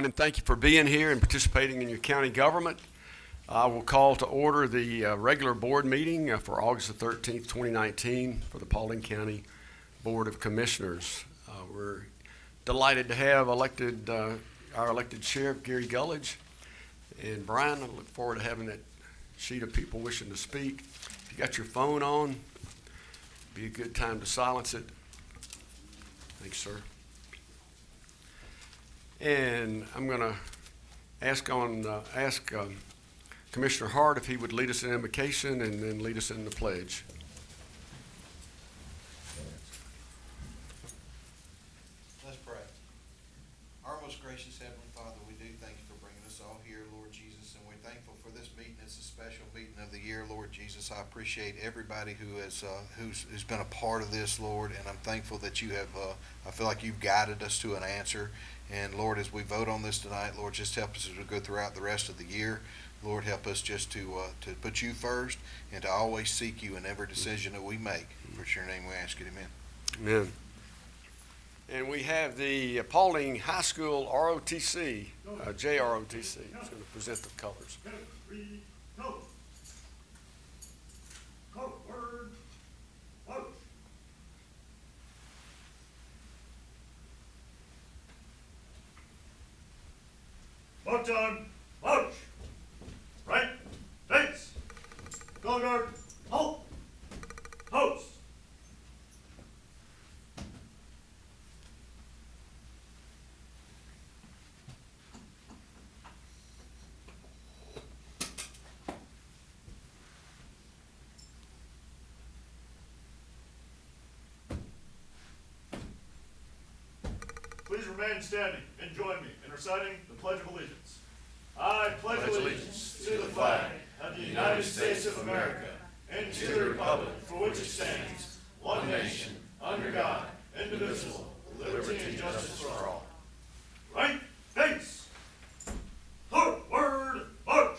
everyone, and thank you for being here and participating in your county government. I will call to order the regular board meeting for August the 13th, 2019 for the Paulding County Board of Commissioners. We're delighted to have our elected sheriff, Gary Gullidge, and Brian. I look forward to having that sheet of people wishing to speak. If you got your phone on, be a good time to silence it. Thanks, sir. And I'm going to ask Commissioner Hart if he would lead us in invocation and then lead us in the pledge. Let's pray. Our most gracious Heavenly Father, we do thank you for bringing us all here, Lord Jesus, and we're thankful for this meeting. It's a special meeting of the year, Lord Jesus. I appreciate everybody who has who's been a part of this, Lord, and I'm thankful that you have. I feel like you've guided us to an answer. And Lord, as we vote on this tonight, Lord, just help us as we go throughout the rest of the year. Lord, help us just to put you first and to always seek you in every decision that we make. For your name we ask it, amen. Amen. And we have the Paulding High School ROTC, JROTC, is going to present the colors. March on, march! Right, face! Color guard, halt! Post! Please remain standing and join me in reciting the Pledge of Allegiance. I pledge allegiance to the flag of the United States of America and to the republic for which it stands, one nation, under God, indivisible, with liberty and justice for all. Right, face! Forward, march!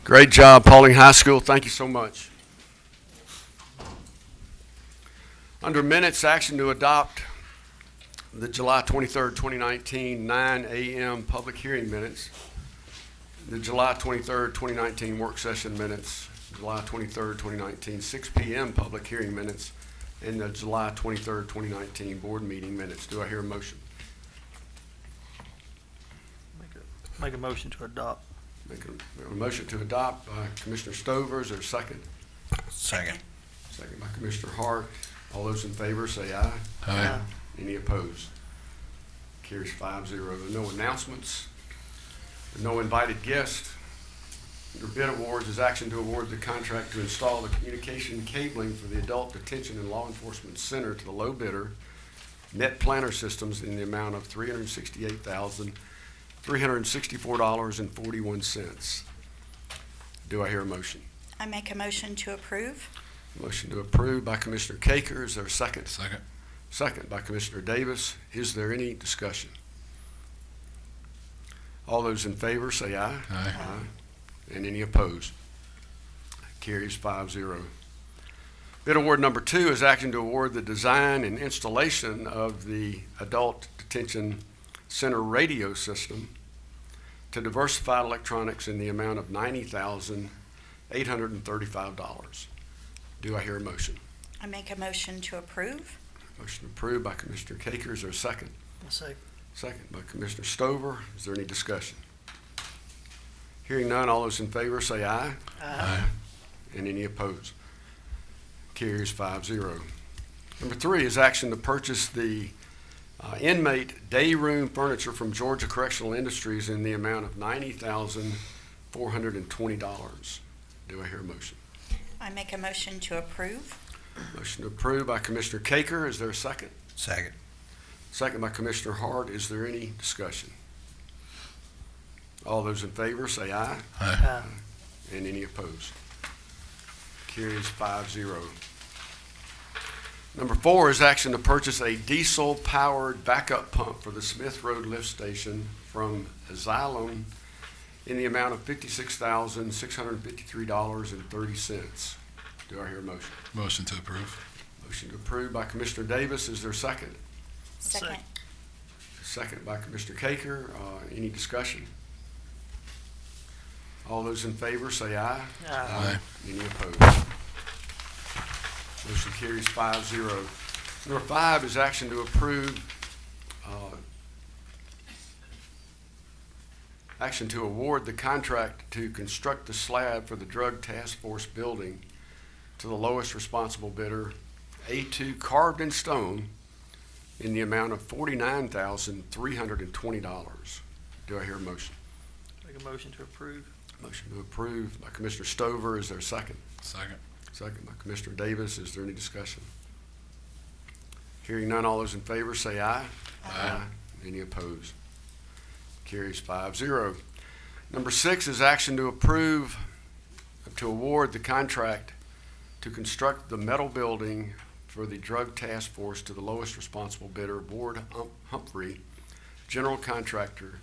Great job, Paulding High School. Thank you so much. Under minutes, action to adopt the July 23rd, 2019, 9 a.m. public hearing minutes, the July 23rd, 2019 work session minutes, July 23rd, 2019, 6 p.m. public hearing minutes, and the July 23rd, 2019 board meeting minutes. Do I hear a motion? Make a motion to adopt. Make a motion to adopt by Commissioner Stover. Is there a second? Second. Second by Commissioner Hart. All those in favor say aye. Aye. Any opposed? Carries 5-0. There are no announcements. There are no invited guests. Under bid awards is action to award the contract to install the communication cabling for the Adult Detention and Law Enforcement Center to the low bidder, Net Planner Systems, in the amount of $368,364.41. Do I hear a motion? I make a motion to approve. Motion to approve by Commissioner Caker. Is there a second? Second. Second by Commissioner Davis. Is there any discussion? All those in favor say aye. Aye. And any opposed? Carries 5-0. Bid award number 2 is action to award the design and installation of the Adult Detention Center radio system to Diversified Electronics in the amount of $90,835. Do I hear a motion? I make a motion to approve. Motion approved by Commissioner Caker. Is there a second? Second. Second by Commissioner Stover. Is there any discussion? Hearing none, all those in favor say aye. Aye. And any opposed? Carries 5-0. Number 3 is action to purchase the inmate day room furniture from Georgia Correctional Industries in the amount of $90,420. Do I hear a motion? I make a motion to approve. Motion approved by Commissioner Caker. Is there a second? Second. Second by Commissioner Hart. Is there any discussion? All those in favor say aye. Aye. And any opposed? Carries 5-0. Number 4 is action to purchase a diesel-powered backup pump for the Smith Road lift station from Xylem in the amount of $56,653.30. Do I hear a motion? Motion to approve. Motion to approve by Commissioner Davis. Is there a second? Second. Second by Commissioner Caker. Any discussion? All those in favor say aye. Aye. Any opposed? Motion carries 5-0. Number 5 is action to approve, action to award the contract to construct the slab for the Drug Task Force building to the lowest responsible bidder, A2 Carved in Stone, in the amount of $49,320. Do I hear a motion? Make a motion to approve. Motion to approve by Commissioner Stover. Is there a second? Second. Second by Commissioner Davis. Is there any discussion? Hearing none, all those in favor say aye. Aye. Any opposed? Carries 5-0. Number 6 is action to approve, to award the contract to construct the metal building for the Drug Task Force to the lowest responsible bidder, Ward Humphrey, general contractor,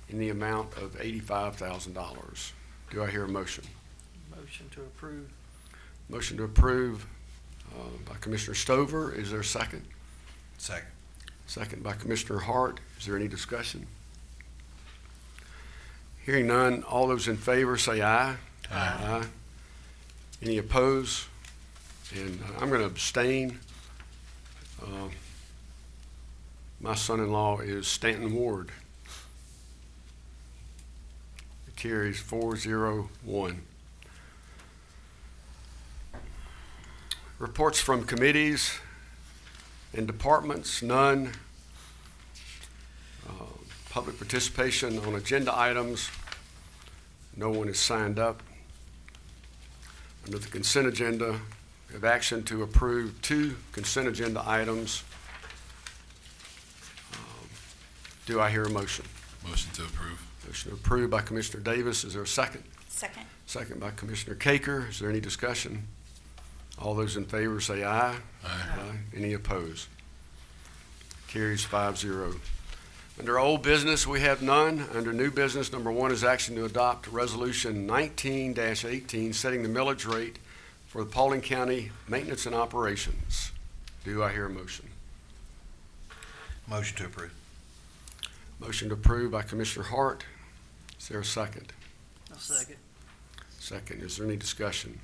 in the amount of $85,000. Do I hear a motion? Motion to approve. Motion to approve by Commissioner Stover. Is there a second? Second. Second by Commissioner Hart. Is there any discussion? Hearing none, all those in favor say aye. Aye. Any opposed? And I'm going to abstain. My son-in-law is Stanton Ward. It carries 4-0-1. Reports from committees and departments, none. Public participation on agenda items, no one is signed up. Under the consent agenda, we have action to approve 2 consent agenda items. Do I hear a motion? Motion to approve. Motion approved by Commissioner Davis. Is there a second? Second. Second by Commissioner Caker. Is there any discussion? All those in favor say aye. Aye. Any opposed? Carries 5-0. Under old business, we have none. Under new business, number 1 is action to adopt Resolution 19-18, setting the millage rate for the Paulding County Maintenance and Operations. Do I hear a motion? Motion to approve. Motion to approve by Commissioner Hart. Is there a second? I'll second. Second. Is there any discussion?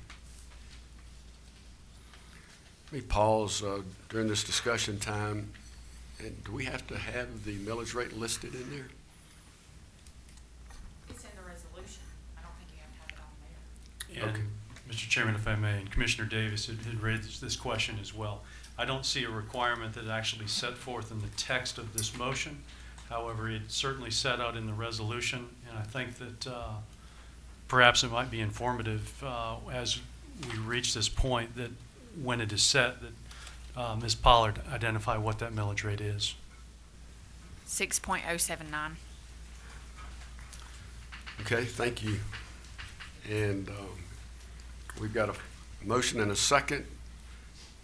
Let me pause during this discussion time. And do we have to have the millage rate listed in there? It's in the resolution. I don't think you have to have it on there. Okay. And, Mr. Chairman, if I may, and Commissioner Davis had raised this question as well. I don't see a requirement that actually set forth in the text of this motion. However, it's certainly set out in the resolution, and I think that perhaps it might be informative as we reach this point that when it is set, that Ms. Pollard identify what that millage rate is. 6.079. Okay, thank you. And we've got a motion and a second.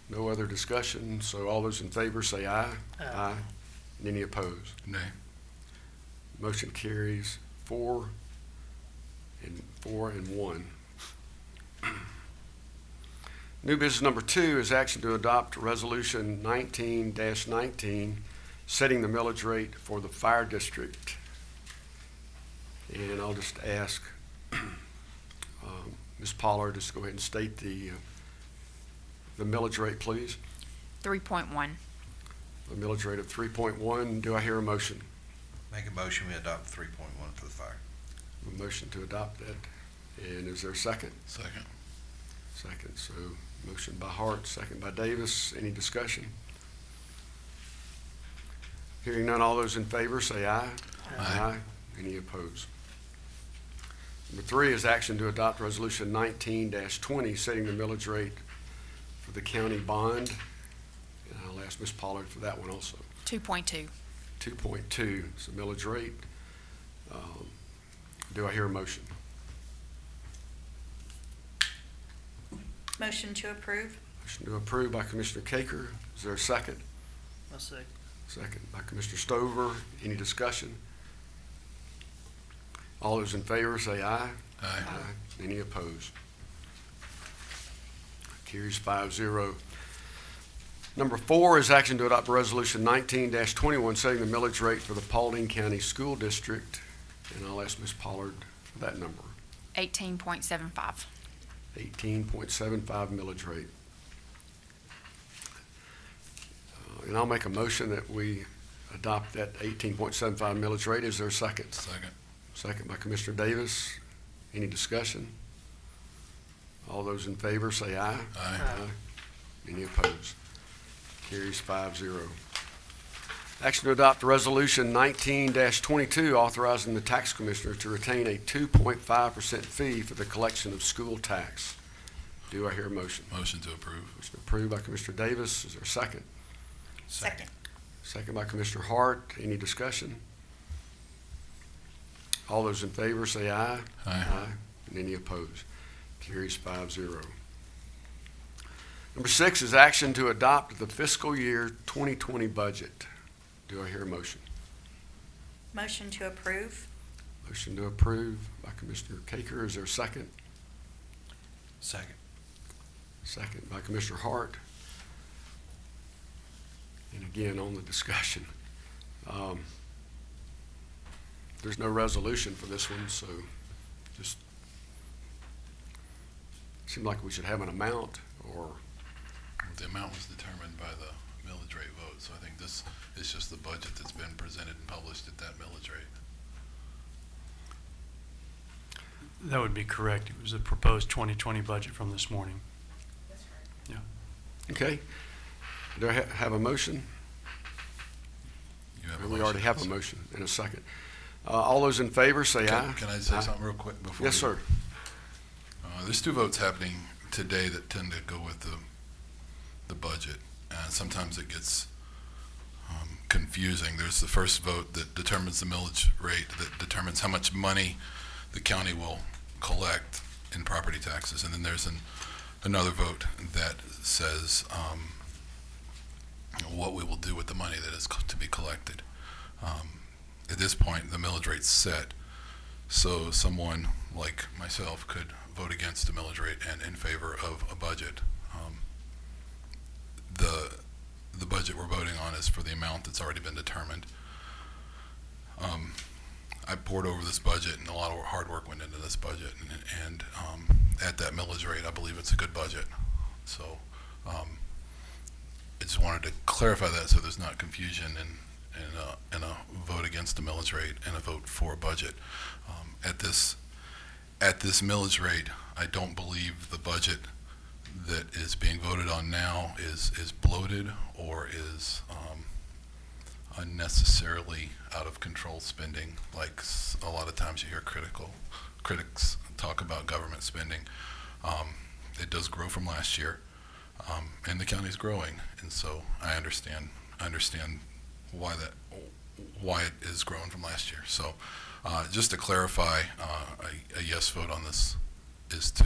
No other discussion, so all those in favor say aye. Aye. And any opposed? Nay. Motion carries 4-1. New business number 2 is action to adopt Resolution 19-19, setting the millage rate for the fire district. And I'll just ask Ms. Pollard, just go ahead and state the millage rate, please. 3.1. A millage rate of 3.1. Do I hear a motion? Make a motion, we adopt 3.1 for the fire. A motion to adopt that. And is there a second? Second. Second. So motion by Hart, second by Davis. Any discussion? Hearing none, all those in favor say aye. Aye. Any opposed? Number 3 is action to adopt Resolution 19-20, setting the millage rate for the county bond. And I'll ask Ms. Pollard for that one also. 2.2. 2.2 is the millage rate. Do I hear a motion? Motion to approve. Motion to approve by Commissioner Caker. Is there a second? I'll second. Second by Commissioner Stover. Any discussion? All those in favor say aye. Aye. Any opposed? Carries 5-0. Number 4 is action to adopt Resolution 19-21, setting the millage rate for the Paulding County School District. And I'll ask Ms. Pollard for that number, 18.75. 18.75 millage rate. And I'll make a motion that we adopt that 18.75 millage rate. Is there a second? Second. Second by Commissioner Davis. Any discussion? All those in favor say aye. Aye. Any opposed? Carries 5-0. Action to adopt Resolution 19-22, authorizing the tax commissioner to retain a 2.5% fee for the collection of school tax. Do I hear a motion? Motion to approve. Motion approved by Commissioner Davis. Is there a second? Second. Second by Commissioner Hart. Any discussion? All those in favor say aye. Aye. And any opposed? Carries 5-0. Number 6 is action to adopt the fiscal year 2020 budget. Do I hear a motion? Motion to approve. Motion to approve by Commissioner Caker. Is there a second? Second. Second by Commissioner Hart. And again, on the discussion. There's no resolution for this one, so just seemed like we should have an amount or, The amount was determined by the millage rate vote, so I think this is just the budget that's been presented and published at that millage rate. That would be correct. It was a proposed 2020 budget from this morning. That's right. okay. Do I have a motion? You have a We already motion. have a motion in a second. All those in favor say aye. Can I say Aye. something real quick before? Yes, sir. There's 2 votes happening today that tend to go with the budget, and sometimes it gets confusing. There's the first vote that determines the millage rate, that determines how much money the county will collect in property taxes, and then there's another vote that says what we will do with the money that is to be collected. At this point, the millage rate's set, so someone like myself could vote against the millage rate and in favor of a budget. The budget we're voting on is for the amount that's already been determined. I poured over this budget, and a lot of hard work went into this budget, and at that millage rate, I believe it's a good budget. So I just wanted to clarify that so there's not confusion in a vote against the millage rate and a vote for a budget. At this millage rate, I don't believe the budget that is being voted on now is bloated or is unnecessarily out of control spending, like a lot of times you hear critics talk about government spending. It does grow from last year, and the county's growing, and so I understand why it is growing from last year. So just to clarify, a yes vote on this is to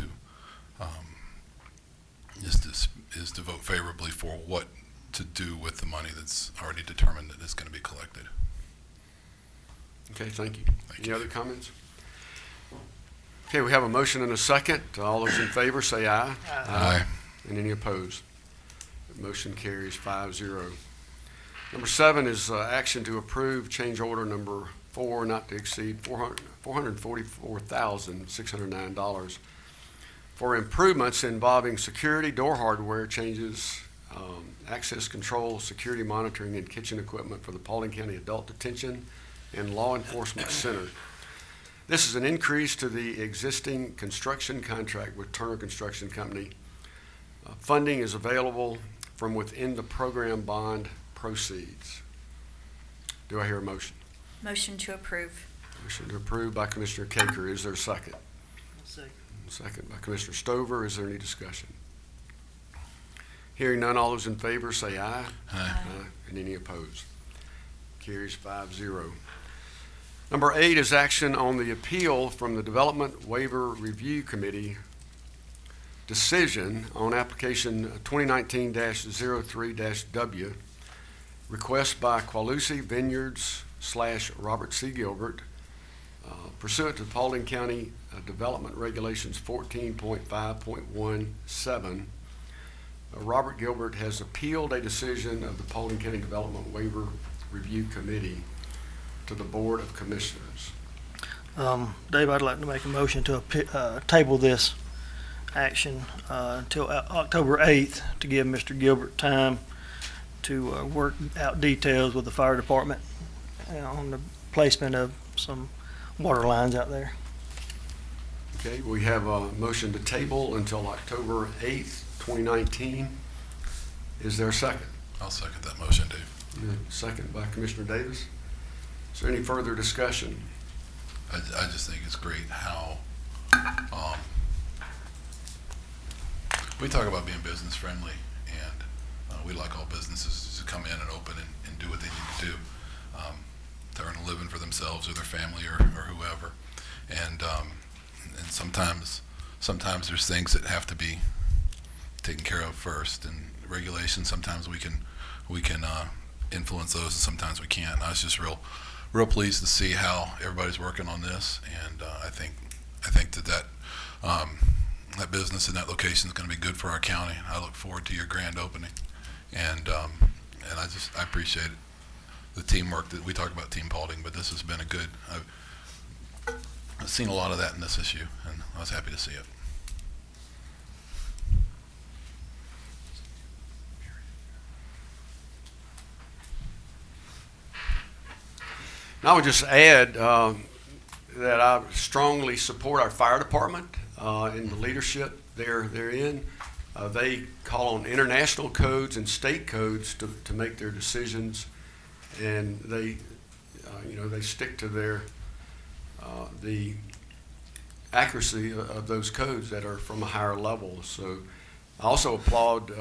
vote favorably for what to do with the money that's already determined that is going to be collected. Okay, thank you. Thank Any you. other comments? Okay, we have a motion and a second. All those in favor say aye. Aye. And any opposed? The motion carries 5-0. Number 7 is action to approve change order number 4, not to exceed $444,609 for improvements involving security, door hardware changes, access control, security monitoring, and kitchen equipment for the Paulding County Adult Detention and Law Enforcement Center. This is an increase to the existing construction contract with Turner Construction Company. Funding is available from within the program bond proceeds. Do I hear a motion? Motion to approve. Motion to approve by Commissioner Caker. Is there a second? Second. Second by Commissioner Stover. Is there any discussion? Hearing none, all those in favor say aye. Aye. And any opposed? Carries 5-0. Number 8 is action on the appeal from the Development Waiver Review Committee decision on application 2019-03-W, request by Qualusi Vineyards / Robert C. Gilbert Pursuant to Paulding County Development Regulations 14.5.17, Robert Gilbert has appealed a decision of the Paulding County Development Waiver Review Committee to the Board of Commissioners. Dave, I'd like to make a motion to table this action until October 8th to give Mr. Gilbert time to work out details with the fire department on the placement of some water lines out there. Okay, we have a motion to table until October 8th, 2019. Is there a second? I'll second that motion, Dave. Second by Commissioner Davis. Is there any further discussion? I just think it's great how, we talk about being business friendly, and we like all businesses to come in and open and do what they need to do, to earn a living for themselves or their family or whoever. And sometimes there's things that have to be taken care of first, and regulations, sometimes we can influence those, and sometimes we can't. And I was just real pleased to see how everybody's working on this, and I think that business and that location is going to be good for our county. I look forward to your grand opening, and I appreciate it. The teamwork that we talk about, Team Paulding, but this has been a good. I've seen a lot of that in this issue, and I was happy to see it. And I would just add that I strongly support our fire department and the leadership they're in. They call on international codes and state codes to make their decisions, and they stick to their the accuracy of those codes that are from a higher level. So I also applaud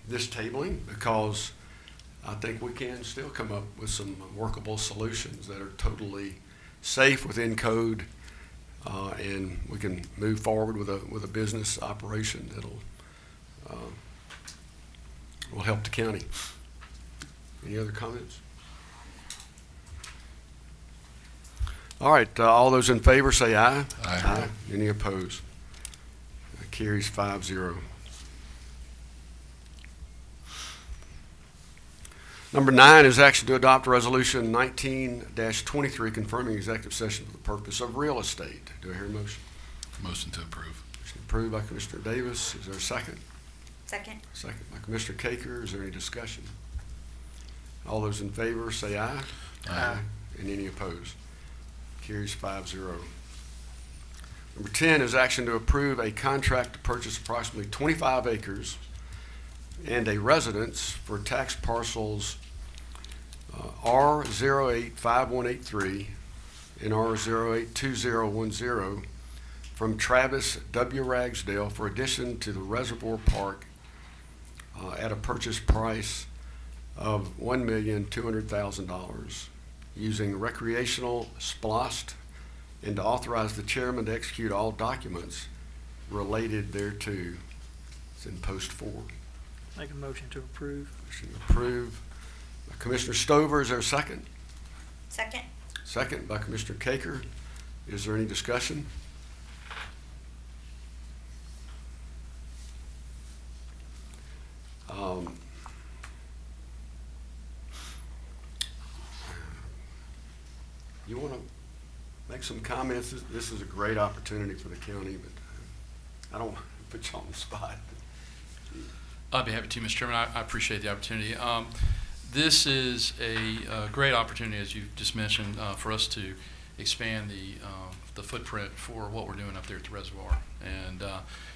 this tabling, because I think we can still come up with some workable solutions that are totally safe within code, and we can move forward with a business operation that'll will help the county. Any other comments? All right, all those in favor say aye. Aye. Any opposed? That carries 5-0. Number 9 is action to adopt Resolution 19-23 confirming executive session for the purpose of real estate. Do I hear a motion? Motion to approve. Motion approved by Commissioner Davis. Is there a second? Second. Second by Commissioner Caker. Is there any discussion? All those in favor say aye. Aye. And any opposed? Carries 5-0. Number 10 is action to approve a contract to purchase approximately 25 acres and a residence for tax parcels R085183 and R082010 from Travis W. Ragsdale for addition to the Reservoir Park at a purchase price of $1,200,000 using recreational splost, and to authorize the chairman to execute all documents related thereto. It's in post 4. Make a motion to approve. Motion approved by Commissioner Stover. Is there a second? Second. Second by Commissioner Caker. Is there any discussion? You want to make some comments? This is a great opportunity for the county, but I don't want to put you on the spot. I'd be happy to, Mr. Chairman. I appreciate the opportunity. This is a great opportunity, as you just mentioned, for us to expand the footprint for what we're doing up there at the reservoir, and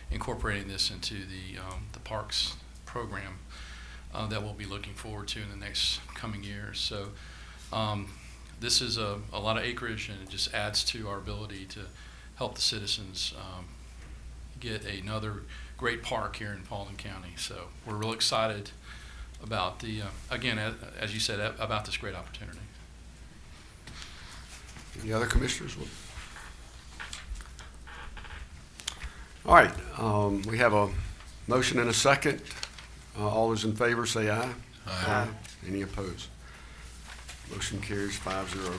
incorporating this into the parks program that we'll be looking forward to in the next coming years. So this is a lot of acreage, and it just adds to our ability to help the citizens get another great park here in Paulding County. So we're real excited about the, again, as you said, about this great opportunity. Any other commissioners? All right, we have a motion and a second. All those in favor say aye. Aye. Any opposed? Motion carries 5-0.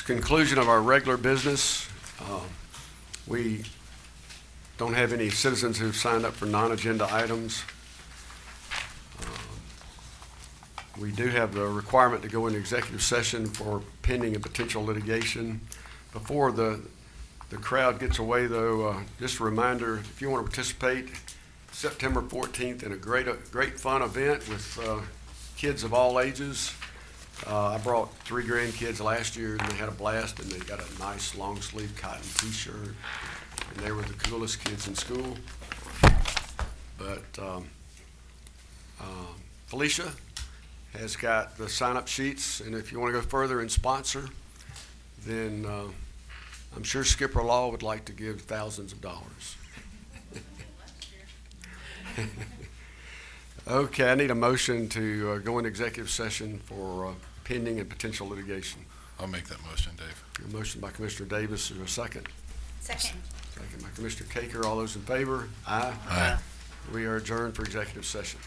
conclusion of our regular business. We don't have any citizens who've signed up for non-agenda items. We do have the requirement to go into executive session for pending and potential litigation. Before the crowd gets away, though, just a reminder, if you want to participate, September 14th in a great fun event with kids of all ages. I brought 3 grandkids last year, and they had a blast, and they got a nice long-sleeve cotton T-shirt, and they were the coolest kids in school. But Felicia has got the sign-up sheets, and if you want to go further and sponsor, then I'm sure Skipper Law would like to give thousands of dollars. Okay, I need a motion to go into executive session for pending and potential litigation. I'll make that motion, Dave. A motion by Commissioner Davis, is there a second? Second. Second by Commissioner Caker. All those in favor? Aye. Aye. We are adjourned for executive session.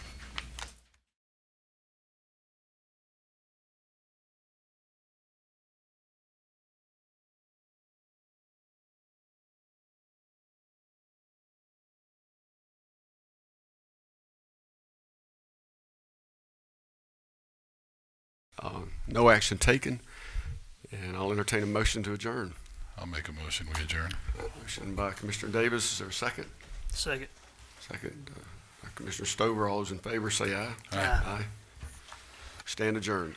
No action taken, and I'll entertain a motion to adjourn. I'll make a motion, we adjourn. Motion by Commissioner Davis, is there a second? Second. Second by Commissioner Stover. All those in favor say aye. Aye. Aye. Stand adjourned.